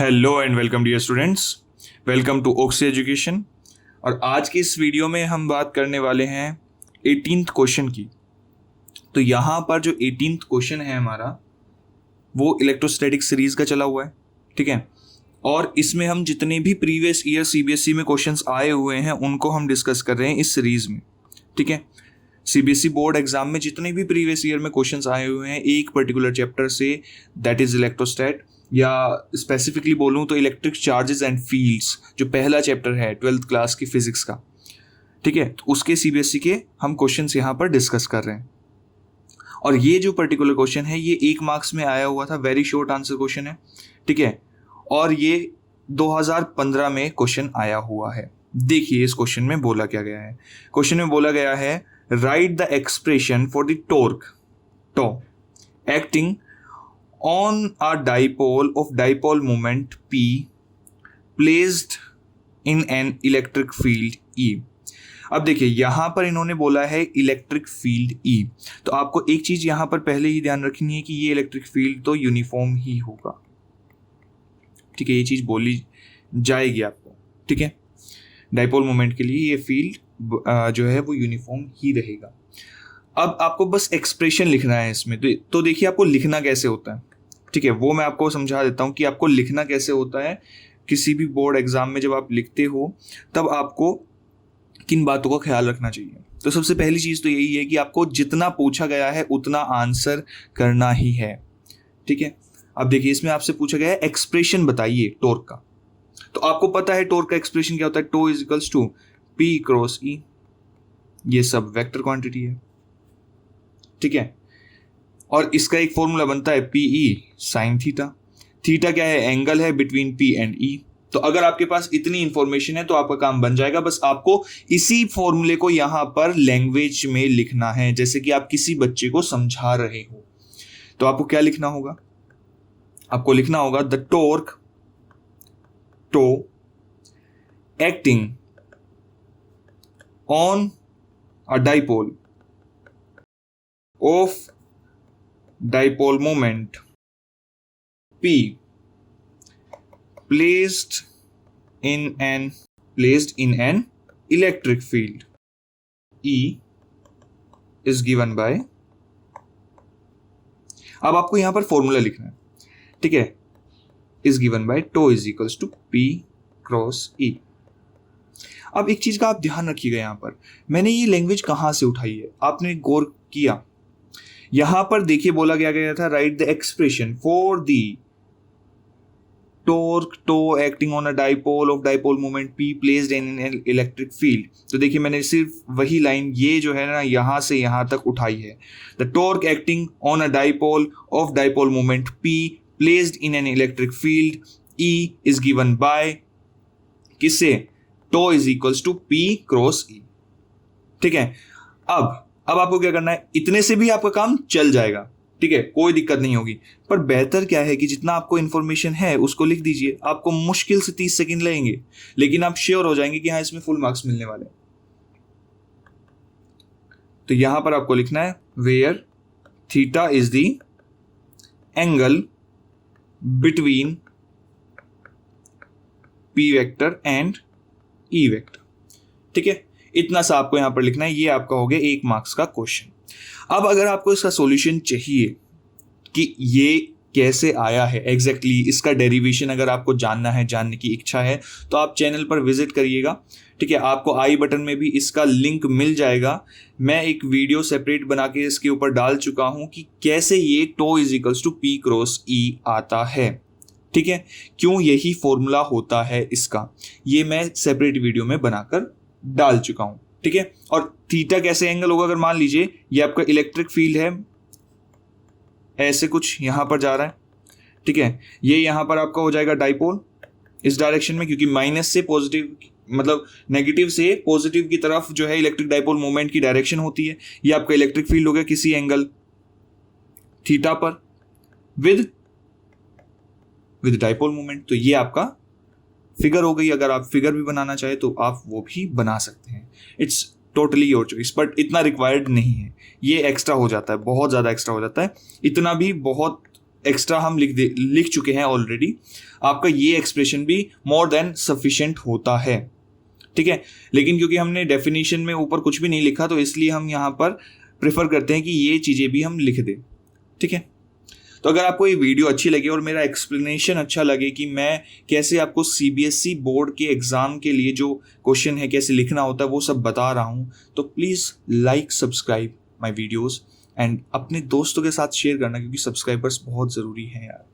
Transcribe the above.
Hello and welcome dear students, welcome to Oxy Education. और आज की इस वीडियो में हम बात करने वाले हैं 18th क्वेश्चन की। तो यहाँ पर जो 18th क्वेश्चन है हमारा वो इलेक्ट्रोस्टैटिक सीरीज का चला हुआ है, ठीक है। और इसमें हम जितने भी प्रीवियस ईयर सीबीएसई में क्वेश्चंस आए हुए हैं उनको हम डिस्कस कर रहे हैं इस सीरीज में, ठीक है। सीबीएसई बोर्ड एग्जाम में जितने भी प्रीवियस ईयर में क्वेश्चंस आए हुए हैं एक पर्टिकुलर चैप्टर से, दैट इज इलेक्ट्रोस्टैट, या स्पेसिफिकली बोलूँ तो इलेक्ट्रिक चार्जेस एंड फील्ड्स, जो पहला चैप्टर है 12th क्लास की फिजिक्स का, ठीक है। तो उसके सीबीएसई के हम क्वेश्चंस यहाँ पर डिस्कस कर रहे हैं। और ये जो पर्टिकुलर क्वेश्चन है ये 1 मार्क्स में आया हुआ था, वेरी शॉर्ट आंसर क्वेश्चन है, ठीक है। और ये 2015 में क्वेश्चन आया हुआ है। देखिए इस क्वेश्चन में बोला क्या गया है। क्वेश्चन में बोला गया है write the expression for the tau acting on a dipole of dipole moment P placed in an electric field E। अब देखिए यहाँ पर इन्होंने बोला है इलेक्ट्रिक फील्ड E, तो आपको एक चीज यहाँ पर पहले ही ध्यान रखनी है कि ये इलेक्ट्रिक फील्ड तो यूनिफॉर्म ही होगा, ठीक है। ये चीज बोली जाएगी आपको, ठीक है। डाइपोल मोमेंट के लिए ये फील्ड जो है वो यूनिफॉर्म ही रहेगा। अब आपको बस एक्सप्रेशन लिखना है इसमें, तो देखिए आपको लिखना कैसे होता है, ठीक है, वो मैं आपको समझा देता हूँ कि आपको लिखना कैसे होता है। किसी भी बोर्ड एग्जाम में जब आप लिखते हो तब आपको किन बातों का ख्याल रखना चाहिए। तो सबसे पहली चीज़ तो यही है कि आपको जितना पूछा गया है उतना आंसर करना ही है, ठीक है। अब देखिए इसमें आपसे पूछा गया है एक्सप्रेशन बताइए टॉर्क का, तो आपको पता है टॉर्क का एक्सप्रेशन क्या होता है, tau is equals to p cross E, ये सब वेक्टर क्वांटिटी है, ठीक है। और इसका एक फॉर्मूला बनता है पीई साइन थीटा। थीटा क्या है, एंगल है बिटवीन पी एंड ई। तो अगर आपके पास इतनी इंफॉर्मेशन है तो आपका काम बन जाएगा। बस आपको इसी फॉर्मूले को यहां पर लैंग्वेज में लिखना है, जैसे कि आप किसी बच्चे को समझा रहे हो। तो आपको क्या लिखना होगा, आपको लिखना होगा the torque tau acting on a dipole of dipole moment P placed in an electric field E is given by। अब आपको यहां पर फॉर्मूला लिखना है, ठीक है, is given by tau is equals to P cross E। अब एक चीज का आप ध्यान रखिएगा, यहां पर मैंने ये लैंग्वेज कहां से उठाई है, आपने गौर किया। यहां पर देखिए बोला गया था write the expression for the torque tau acting on a dipole of dipole moment p placed in an electric field. तो देखिए मैंने सिर्फ वही लाइन ये जो है ना यहां से यहां तक उठाई है, the torque acting on a dipole of dipole moment p placed in an electric field E is given by किससे, tau is equals to p cross E, ठीक है। अब आपको क्या करना है, इतने से भी आपका काम चल जाएगा, ठीक है, कोई दिक्कत नहीं होगी। पर बेहतर क्या है कि जितना आपको इंफॉर्मेशन है उसको लिख दीजिए। आपको मुश्किल से 30 सेकंड लगेंगे, लेकिन आप श्योर हो जाएंगे कि हाँ इसमें फुल मार्क्स मिलने वाले। तो यहां पर आपको लिखना है where theta is the angle between p vector and e vector, ठीक है। इतना सा आपको यहां पर लिखना है। ये आपका हो गया 1 मार्क्स का क्वेश्चन। अब अगर आपको इसका सॉल्यूशन चाहिए कि ये कैसे आया है एग्जैक्टली, इसका डेरिवेशन अगर आपको जानना है, जानने की इच्छा है, तो आप चैनल पर विजिट करिएगा, ठीक है। आपको आई बटन में भी इसका लिंक मिल जाएगा। मैं एक वीडियो सेपरेट बना के इसके ऊपर डाल चुका हूं कि कैसे ये tau is equals to p cross E आता है, ठीक है। क्यों यही फॉर्मूला होता है इसका, ये मैं सेपरेट वीडियो में बनाकर डाल चुका हूं, ठीक है। और थीटा कैसे एंगल होगा, अगर मान लीजिए ये आपका इलेक्ट्रिक फील्ड है, ऐसे कुछ यहां पर जा रहा है, ठीक है। ये यहां पर आपका हो जाएगा डाइपोल इस डायरेक्शन में, क्योंकि माइनस से पॉजिटिव मतलब नेगेटिव से पॉजिटिव की तरफ जो है इलेक्ट्रिक डाइपोल मोमेंट की डायरेक्शन होती है। ये आपका इलेक्ट्रिक फील्ड हो गया किसी एंगल थीटा पर विद डाइपोल मोमेंट। तो ये आपका फिगर हो गई। अगर आप फिगर भी बनाना चाहे तो आप वो भी बना सकते हैं, it's totally your choice, but इतना रिक्वायर्ड नहीं है, ये एक्स्ट्रा हो जाता है, बहुत ज़्यादा एक्स्ट्रा हो जाता है। इतना भी बहुत एक्स्ट्रा हम लिख चुके हैं ऑलरेडी, आपका ये एक्सप्रेशन भी मोर देन सफिशिएंट होता है, ठीक है। लेकिन क्योंकि हमने डेफिनेशन में ऊपर कुछ भी नहीं लिखा तो इसलिए हम यहाँ पर प्रेफर करते हैं कि ये चीज़ें भी हम लिख दें, ठीक है। तो अगर आपको ये वीडियो अच्छी लगे और मेरा एक्सप्लेनेशन अच्छा लगे कि मैं कैसे आपको सीबीएसई बोर्ड के एग्ज़ाम के लिए जो क्वेश्चन है कैसे लिखना होता है वो सब बता रहा हूँ, तो please like subscribe my videos and अपने दोस्तों के साथ शेयर करना, क्योंकि सब्सक्राइबर्स बहुत ज़रूरी हैं यार।